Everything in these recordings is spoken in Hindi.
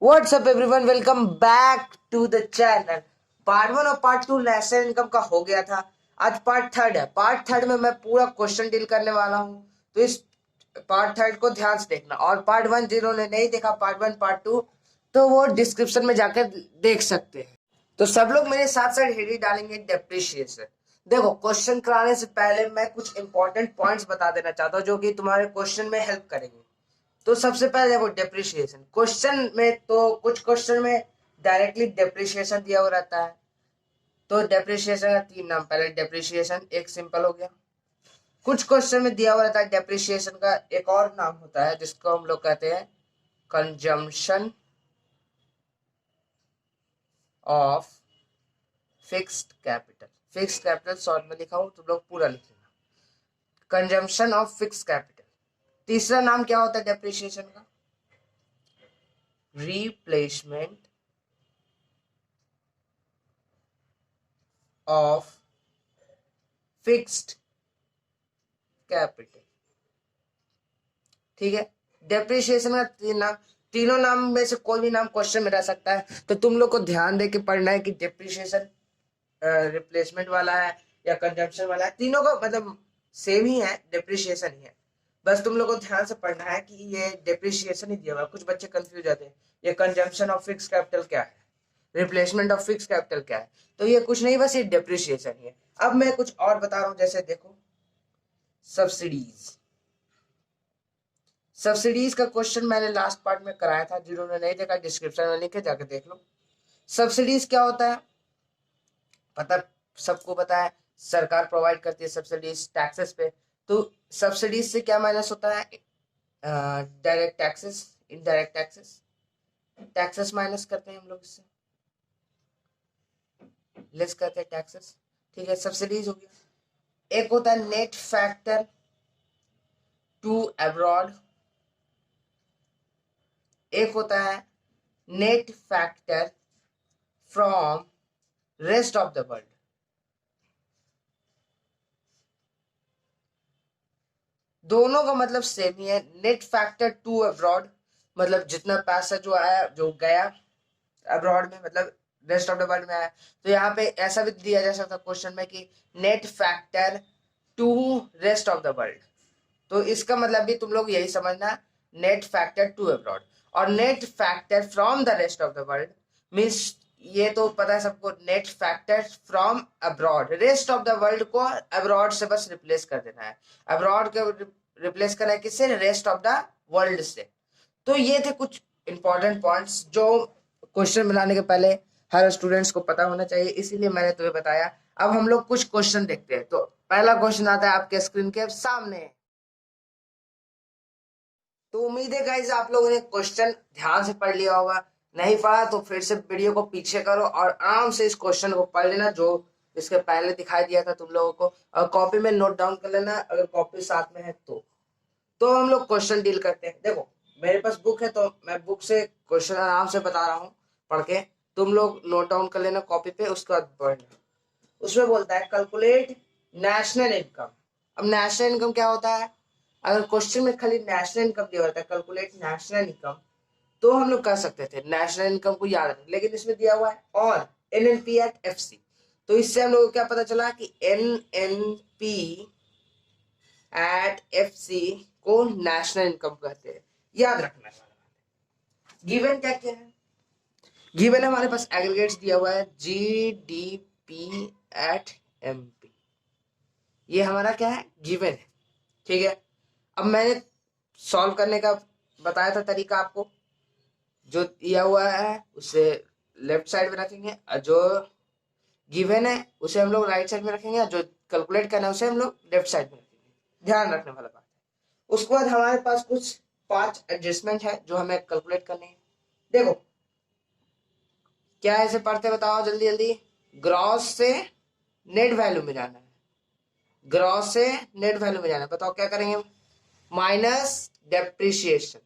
WhatsApp everyone, welcome back to the channel. Part one और पार्ट टू नेशनल इनकम का हो गया था। आज पार्ट थर्ड है। पार्ट थर्ड में मैं पूरा क्वेश्चन डील करने वाला हूँ, तो इस पार्ट थर्ड को ध्यान से देखना। और पार्ट वन जिन्होंने नहीं देखा, पार्ट वन पार्ट टू, तो वो डिस्क्रिप्शन में जाकर देख सकते हैं। तो सब लोग मेरे साथ साथ हेडी डालेंगे डेप्रिशिएशन। देखो, क्वेश्चन कराने से पहले मैं कुछ इंपॉर्टेंट पॉइंट्स बता देना चाहता हूँ जो कि तुम्हारे क्वेश्चन में हेल्प करेंगे। तो सबसे पहले देखो, डेप्रिशिएशन क्वेश्चन में, तो कुछ क्वेश्चन में डायरेक्टली डेप्रिशिएशन दिया हुआ रहता है। तो डेप्रिशिएशन का तीन नाम, पहले डेप्रिशिएशन एक सिंपल हो गया। कुछ क्वेश्चन में दिया हुआ रहता है डेप्रिशिएशन का एक और नाम होता है जिसको हम लोग कहते हैं consumption of fixed capital. Fixed capital short में लिखा हूं, तुम लोग पूरा लिख लेना, कंजम्पशन ऑफ फिक्स्ड कैपिटल। तीसरा नाम क्या होता है डेप्रिशिएशन का? Replacement of fixed capital. ठीक है, डेप्रिशिएशन का तीन नाम, तीनों नाम में से कोई भी नाम क्वेश्चन में रह सकता है, तो तुम लोग को ध्यान दे के पढ़ना है कि डेप्रिशिएशन रिप्लेसमेंट वाला है या कंजम्पशन वाला है। तीनों का मतलब सेम ही है, डेप्रिशिएशन ही है। बस तुम लोग को ध्यान से पढ़ना है कि ये डेप्रिशिएशन ही दिया हुआ है। कुछ बच्चे कंफ्यूज जाते हैं, ये कंजम्पशन ऑफ फिक्स कैपिटल क्या है, रिप्लेसमेंट ऑफ फिक्स कैपिटल क्या है। तो ये कुछ नहीं, बस ये डेप्रिशिएशन ही है। अब मैं कुछ और बता रहा हूँ, जैसे देखो, सब्सिडीज। सब्सिडीज का क्वेश्चन मैंने लास्ट पार्ट में कराया था, जिन्होंने नहीं देखा डिस्क्रिप्शन में लिंक है, जाकर देख लो। सब्सिडीज क्या होता है पता, सबको पता है, सरकार प्रोवाइड करती है सब्सिडीज टैक्सेस पे। तो सब्सिडीज से क्या माइनस होता है? Direct taxes, indirect taxes. Taxes minus करते हैं हम लोग, इससे लेस करते हैं टैक्सेस। ठीक है, सब्सिडीज हो गया। एक होता है नेट फैक्टर टू अब्रॉड, एक होता है net factor from rest of the world. दोनों का मतलब सेम ही है। नेट फैक्टर टू अब्रॉड मतलब जितना पैसा जो आया, जो गया अब्रॉड में, मतलब रेस्ट ऑफ द वर्ल्ड में आया। तो यहाँ पे ऐसा भी दिया जा सकता है क्वेश्चन में कि net factor to rest of the world. तो इसका मतलब भी तुम लोग यही समझना, नेट फैक्टर टू अब्रॉड। और net factor from the rest of the world means, ये तो पता है सबको, net factor from abroad. Rest of the world को अब्रॉड से बस रिप्लेस कर देना है। अब्रॉड को रिप्लेस करना है किससे? रेस्ट ऑफ द वर्ल्ड से। तो ये थे कुछ इंपॉर्टेंट पॉइंट्स जो क्वेश्चन बनाने के पहले हर स्टूडेंट्स को पता होना चाहिए, इसीलिए मैंने तुम्हें बताया। अब हम लोग कुछ क्वेश्चन देखते हैं। तो पहला क्वेश्चन आता है आपके स्क्रीन के सामने। तो उम्मीद है गाइस आप लोगों ने क्वेश्चन ध्यान से पढ़ लिया होगा। नहीं पढ़ा तो फिर से वीडियो को पीछे करो और आराम से इस क्वेश्चन को पढ़ लेना जो इसके पहले दिखाई दिया था तुम लोगों को, और कॉपी में नोट डाउन कर लेना अगर कॉपी साथ में है तो हम लोग क्वेश्चन डील करते हैं। देखो, मेरे पास बुक है तो मैं बुक से क्वेश्चन आराम से बता रहा हूँ पढ़ के। तुम लोग नोट डाउन कर लेना कॉपी पे, उसके बाद पढ़ना। उसमें बोलता है कैलकुलेट नेशनल इनकम। अब नेशनल इनकम क्या होता है? अगर क्वेश्चन में खाली नेशनल इनकम दिया होता है, कैलकुलेट नेशनल इनकम, तो हम लोग कर सकते थे, नेशनल इनकम को याद रखें। लेकिन इसमें दिया हुआ है और एनएनपी एट एफसी। तो इससे हम लोग को क्या पता चला कि एनएनपी एट एफसी को नेशनल इनकम कहते हैं। याद रखना। गिवन क्या क्या है? गिवन हमारे पास एग्रीगेट्स दिया हुआ है, जीडीपी एट एमपी। ये हमारा क्या है? गिवन है। ठीक है, अब मैंने सॉल्व करने का बताया था तरीका आपको। जो दिया हुआ है उसे लेफ्ट साइड में रखेंगे, और जो गिवन है उसे हम लोग राइट साइड में रखेंगे, और जो कैलकुलेट करना है उसे हम लोग लेफ्ट साइड में रखेंगे। ध्यान रखने वाला बात है। उसके बाद हमारे पास कुछ 5 एडजस्टमेंट है जो हमें कैलकुलेट करने हैं। देखो क्या ऐसे पढ़ते, बताओ जल्दी जल्दी। ग्रॉस से नेट वैल्यू में जाना है, ग्रॉस से नेट वैल्यू में जाना है। बताओ क्या करेंगे? माइनस डेप्रिशिएशन,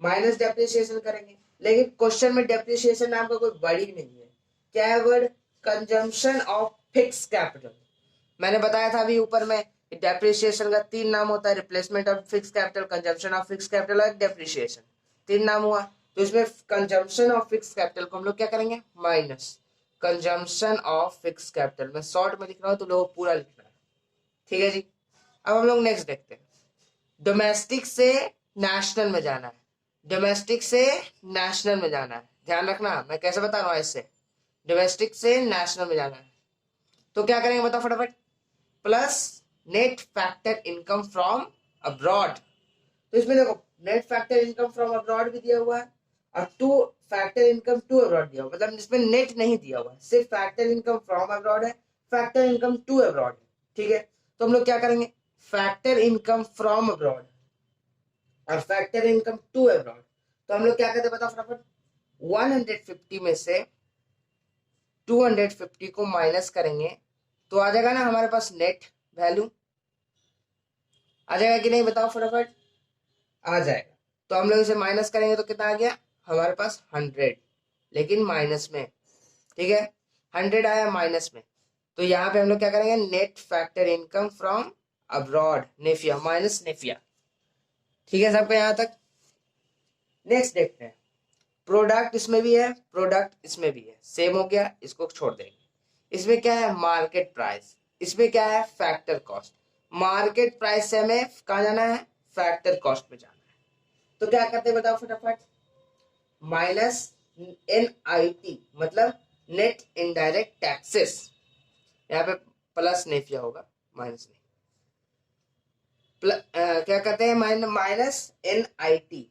माइनस डेप्रिशिएशन करेंगे। लेकिन क्वेश्चन में डेप्रिशिएशन नाम का कोई वर्ड ही नहीं है। क्या है word? Consumption of fix capital. मैंने बताया था अभी ऊपर में, डेप्रिशिएशन का तीन नाम होता है, replacement of fix capital, consumption of fix capital और डेप्रिशिएशन। तीन नाम हुआ। तो इसमें कंजम्पशन ऑफ फिक्स कैपिटल को हम लोग क्या करेंगे, minus consumption of fix capital. मैं शॉर्ट में लिख रहा हूँ तो लोग पूरा लिखना है, ठीक है जी। अब हम लोग नेक्स्ट देखते हैं, डोमेस्टिक से नेशनल में जाना है, डोमेस्टिक से नेशनल में जाना है, ध्यान रखना मैं कैसे बता रहा हूँ, ऐसे डोमेस्टिक से नेशनल में जाना है। तो क्या करेंगे बताओ फटाफट, plus net factor income from abroad. तो इसमें देखो net factor income from abroad भी दिया हुआ है और to factor income to abroad दिया हुआ, मतलब इसमें नेट नहीं दिया हुआ, सिर्फ फैक्टर इनकम फ्रॉम अब्रॉड है, फैक्टर इनकम टू अब्रॉड है, ठीक है। तो हम लोग क्या करेंगे, फैक्टर इनकम फ्रॉम अब्रॉड और फैक्टर इनकम टू अब्रॉड। तो हम लोग क्या करते हैं बताओ फटाफट, 150 में से 250 को माइनस करेंगे तो आ जाएगा ना हमारे पास नेट वैल्यू, आ जाएगा कि नहीं बताओ फटाफट, आ जाएगा। तो हम लोग इसे माइनस करेंगे तो कितना आ गया हमारे पास 100, लेकिन माइनस में, ठीक है 100 आया माइनस में। तो यहाँ पे हम लोग क्या करेंगे, net factor income from abroad NFIA minus NFIA, ठीक है सबको यहाँ तक। नेक्स्ट देखते हैं, प्रोडक्ट इसमें भी है, प्रोडक्ट इसमें भी है, सेम हो गया, इसको छोड़ देंगे। इसमें क्या है, मार्केट प्राइस, इसमें क्या है, फैक्टर कॉस्ट। मार्केट प्राइस से हमें कहाँ जाना है, फैक्टर कॉस्ट में जाना है। तो क्या करते हैं बताओ फटाफट, माइनस NIT मतलब नेट इनडायरेक्ट टैक्सेस, यहाँ पे प्लस नेफिया होगा, माइनस नहीं, क्या कहते हैं, minus NIT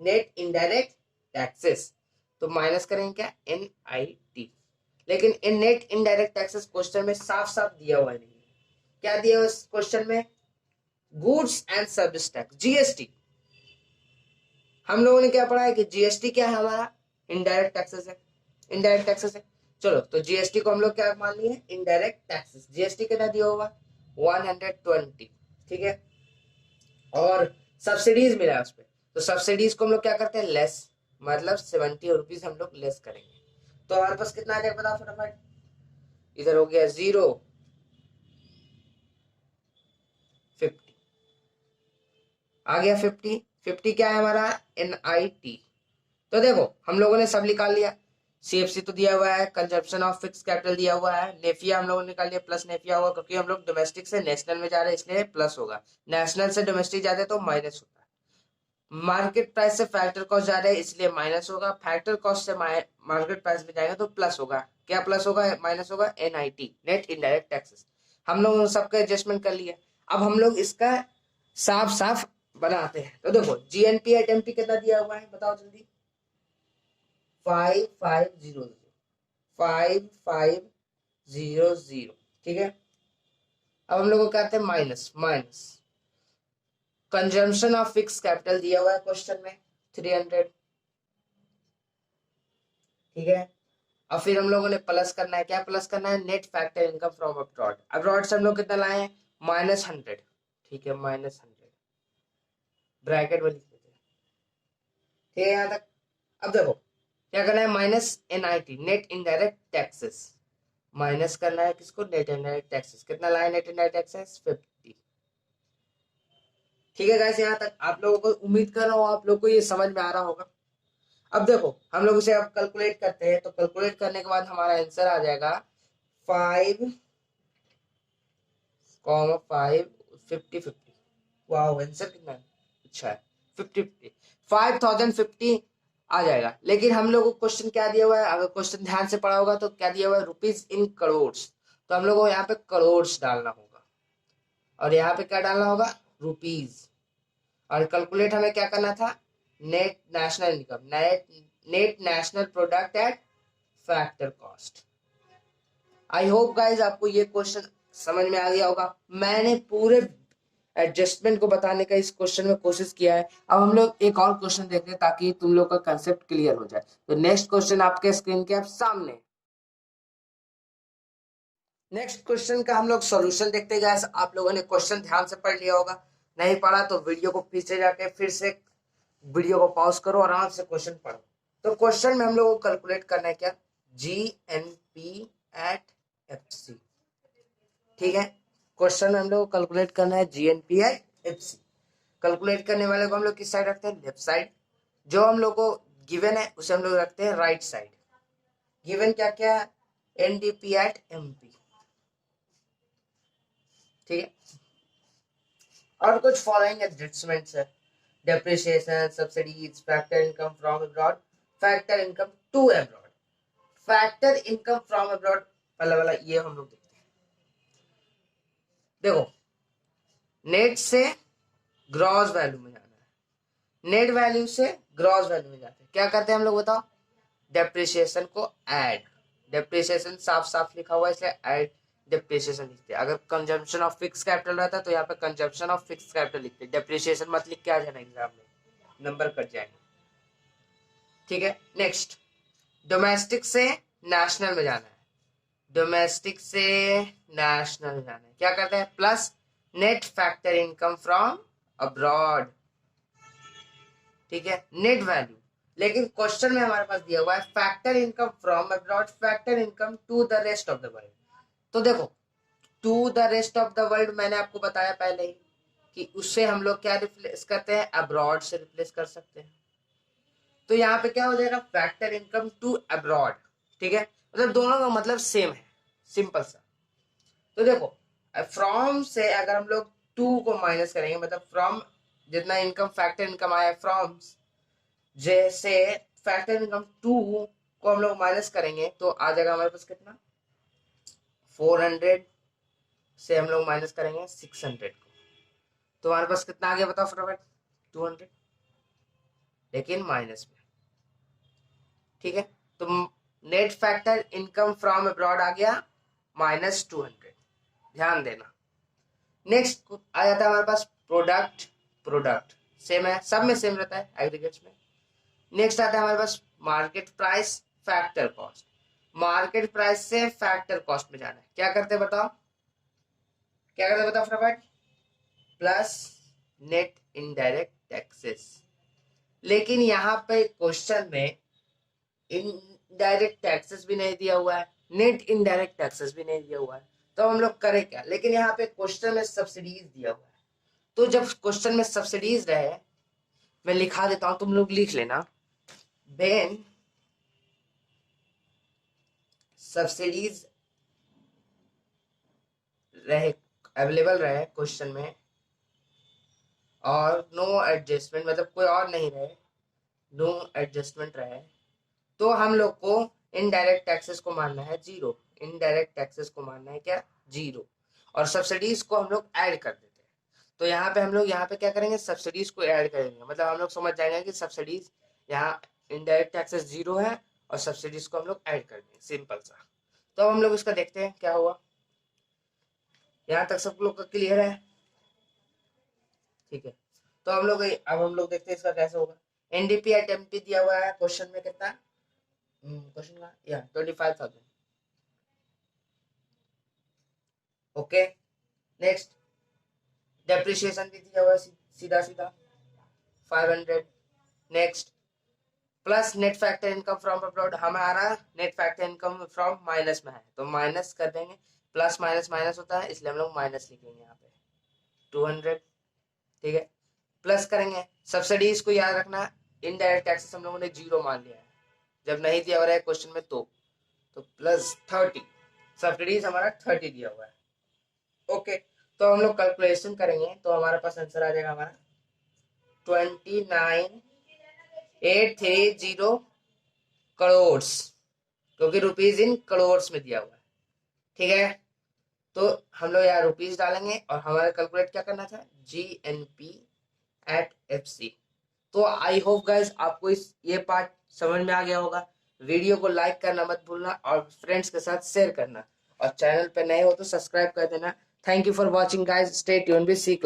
net indirect taxes. तो माइनस करेंगे क्या, NIT, लेकिन इन नेट इनडायरेक्ट टैक्सेस क्वेश्चन में साफ साफ दिया हुआ नहीं है। क्या दिया हुआ क्वेश्चन में, goods and service tax, GST। हम लोगों ने क्या पढ़ा है कि GST क्या है हमारा, इनडायरेक्ट टैक्सेस है, इनडायरेक्ट टैक्सेस है। चलो तो GST को हम लोग क्या मान लिए, इनडायरेक्ट टैक्सेस। GST कितना दिया होगा, 120, ठीक है। और सब्सिडीज मिला है उस पर, तो सब्सिडीज को हम लोग क्या करते हैं, लेस, मतलब 70 रुपीज हम लोग लेस करेंगे। तो हमारे पास कितना आ जाएगा बताओ फटाफट, इधर हो गया 0, 50 आ गया, 50 क्या है हमारा, NIT। तो देखो हम लोगों ने सब निकाल लिया, CFC तो दिया हुआ है, कंजप्शन ऑफ फिक्स कैपिटल दिया हुआ है, नेफिया हम लोगों ने निकाल लिया, प्लस नेफिया होगा क्योंकि हम लोग डोमेस्टिक से नेशनल में जा रहे हैं इसलिए प्लस होगा, नेशनल से डोमेस्टिक जाते हैं तो माइनस होता है। मार्केट प्राइस से फैक्टर कॉस्ट जा रहे हैं इसलिए माइनस होगा, फैक्टर कॉस्ट से मार्केट प्राइस में जाएगा तो प्लस होगा। क्या प्लस होगा, माइनस होगा, NIT नेट इनडायरेक्ट टैक्सेस। हम लोग सबका एडजस्टमेंट कर लिया, अब हम लोग इसका साफ साफ बनाते हैं। तो देखो GNP एट MP कितना दिया हुआ है बताओ जल्दी, 5500, 5500, ठीक है। अब हम लोग को कहते हैं minus, minus consumption of fix capital दिया हुआ है क्वेश्चन में 300, ठीक है। और फिर हम लोगों ने प्लस करना है, क्या प्लस करना है, net factor income from abroad. Abroad से हम लोग कितना लाए हैं, -100, ठीक है, -100 ब्रैकेट में लिख देते हैं, ठीक है यहाँ तक। अब देखो क्या करना है, minus NIT net indirect taxes, minus करना है किसको, नेट इनडायरेक्ट टैक्सेस। कितना लाए नेट इनडायरेक्ट टैक्सेस, 50, ठीक है गाइस। यहाँ तक आप लोगों को उम्मीद कर रहा हूँ आप लोग को ये समझ में आ रहा होगा। अब देखो हम लोग इसे अब कैलकुलेट करते हैं, तो कैलकुलेट करने के बाद हमारा आंसर आ जाएगा 5,5 50 वाह आंसर कितना अच्छा है, 50 5050 आ जाएगा। लेकिन हम लोग को क्वेश्चन क्या दिया हुआ है, अगर क्वेश्चन ध्यान से पढ़ा होगा तो क्या दिया हुआ है, रुपीज इन करोड़। तो हम लोग को यहाँ पे करोड़ डालना होगा और यहाँ पे क्या डालना होगा, रुपीज। और कैलकुलेट हमें क्या करना था, net national income, net national product at factor cost. I hope guys आपको ये क्वेश्चन समझ में आ गया होगा। मैंने पूरे एडजस्टमेंट को बताने का इस क्वेश्चन में कोशिश किया है। अब हम लोग एक और क्वेश्चन देखते हैं ताकि तुम लोग का कंसेप्ट क्लियर हो जाए। तो नेक्स्ट क्वेश्चन आपके स्क्रीन के आप सामने, नेक्स्ट क्वेश्चन का हम लोग सॉल्यूशन देखते गए। आप लोगों ने क्वेश्चन ध्यान से पढ़ लिया होगा, नहीं पढ़ा तो वीडियो को पीछे जाके फिर से वीडियो को पॉज करो, आराम से क्वेश्चन पढ़ो। तो क्वेश्चन में हम लोग को कैलकुलेट करना है क्या, GNP एट FC, ठीक है। क्वेश्चन में हम लोग को कैलकुलेट करना है GNP एट FC। कैलकुलेट करने वाले को हम लोग किस साइड रखते हैं, लेफ्ट साइड। जो हम लोग को गिवन है उसे हम लोग रखते हैं राइट साइड। गिवन क्या क्या है, एनडीपी एट एमपी, ठीक है। और कुछ फॉलोइंग एडजस्टमेंट्स है, depreciation, subsidies, factor income from abroad, factor income to abroad. Factor income from abroad पहला वाला ये हम लोग देखते हैं। देखो, नेट से ग्रॉस वैल्यू में जाना है, नेट वैल्यू से ग्रॉस वैल्यू में जाते हैं। क्या करते हैं हम लोग बताओ, डेप्रिसिएशन को ऐड, डेप्रिसिएशन साफ साफ लिखा हुआ है इसलिए ऐड डेप्रिसिएशन लिखते हैं। अगर कंजम्पशन ऑफ फिक्स कैपिटल रहता है तो यहाँ पे कंजम्पशन ऑफ फिक्स कैपिटल लिखते हैं, डेप्रिसिएशन मत लिख के आ जाना एग्जाम में, नंबर कट जाएंगे, ठीक है। नेक्स्ट, डोमेस्टिक से नेशनल में जाना है, डोमेस्टिक से नेशनल में जाना है। क्या करते हैं, plus net factor income from abroad, ठीक है, नेट वैल्यू। लेकिन क्वेश्चन में हमारे पास दिया हुआ है factor income from abroad, factor income to the rest of the world. तो देखो, to the rest of the world मैंने आपको बताया पहले ही कि उससे हम लोग क्या रिप्लेस करते हैं, अब्रॉड से रिप्लेस कर सकते हैं। तो यहाँ पे क्या हो जाएगा, फैक्टर इनकम टू अब्रॉड, ठीक है। मतलब दोनों का मतलब सेम है, सिंपल सा। तो देखो, फ्रॉम से अगर हम लोग टू को माइनस करेंगे, मतलब फ्रॉम जितना इनकम फैक्टर इनकम आया फ्रॉम, जैसे फैक्टर इनकम टू को हम लोग माइनस करेंगे तो आ जाएगा हमारे पास कितना, 400 से हम लोग माइनस करेंगे 600 को, तो हमारे पास कितना आ गया बताओ फटाफट, 200, लेकिन माइनस में, ठीक है। तो net factor income from abroad आ गया -200, ध्यान देना। नेक्स्ट आ जाता है हमारे पास प्रोडक्ट, प्रोडक्ट सेम है, सब में सेम रहता है एग्रीगेट्स में। नेक्स्ट आता है हमारे पास market price, factor cost. Market price से फैक्टर कॉस्ट में जाना है, क्या करते हैं बताओ, क्या करते हैं बताओ फटाफट, प्लस नेट इनडायरेक्ट टैक्सेस। लेकिन यहाँ पे क्वेश्चन में इनडायरेक्ट टैक्सेस भी नहीं दिया हुआ है, नेट इनडायरेक्ट टैक्सेस भी नहीं दिया हुआ है, तो हम लोग करें क्या। लेकिन यहाँ पे क्वेश्चन में सब्सिडीज दिया हुआ है, तो जब क्वेश्चन में सब्सिडीज रहे, मैं लिखा देता हूं, तुम लोग लिख लेना, व्हेन सब्सिडीज रहे, अवेलेबल रहे क्वेश्चन में, और नो एडजस्टमेंट, मतलब कोई और नहीं रहे, नो एडजस्टमेंट रहे, तो हम लोग को इनडायरेक्ट टैक्सेस को मानना है जीरो, इनडायरेक्ट टैक्सेस को मानना है क्या, जीरो, और सब्सिडीज को हम लोग ऐड कर देते हैं। तो यहाँ पे हम लोग यहाँ पे क्या करेंगे, सब्सिडीज को ऐड करेंगे, मतलब हम लोग समझ जाएंगे कि सब्सिडीज, यहाँ इनडायरेक्ट टैक्सेस जीरो है और सब्सिडीज को हम लोग ऐड कर देंगे, सिंपल सा। तो अब हम लोग इसका देखते हैं क्या हुआ, यहाँ तक सब लोग का क्लियर है, ठीक है। तो हम लोग अब हम लोग देखते हैं इसका कैसे होगा। एनडीपी एट एमपी दिया हुआ है क्वेश्चन में, कितना क्वेश्चन का, या 25,000, ओके। नेक्स्ट, डेप्रिसिएशन भी दिया हुआ है सीधा सीधा 500। Next, plus net factor income from abroad, हमारा net factor income from minus में है तो माइनस कर देंगे, प्लस माइनस माइनस होता है इसलिए हम लोग माइनस लिखेंगे यहाँ पे 200, ठीक है। प्लस करेंगे, सब्सिडीज को याद रखना, इनडायरेक्ट टैक्सेस हम लोगों ने जीरो मान लिया है, जब नहीं दिया हुआ है क्वेश्चन में तो प्लस 30, सब्सिडीज हमारा 30 दिया हुआ है, ओके। तो हम लोग कैलकुलेशन करेंगे तो हमारे पास आंसर आ जाएगा हमारा 29,830 करोड़, क्योंकि रुपीज इन करोड़ में दिया हुआ है, ठीक है। तो हम लोग यहाँ रुपीज डालेंगे और हमारा कैलकुलेट क्या करना था, GNP एट FC। तो आई होप गाइस आपको ये पार्ट समझ में आ गया होगा। वीडियो को लाइक करना मत भूलना और फ्रेंड्स के साथ शेयर करना, और चैनल पे नए हो तो सब्सक्राइब कर देना। Thank you for watching guys, stay tuned with C class.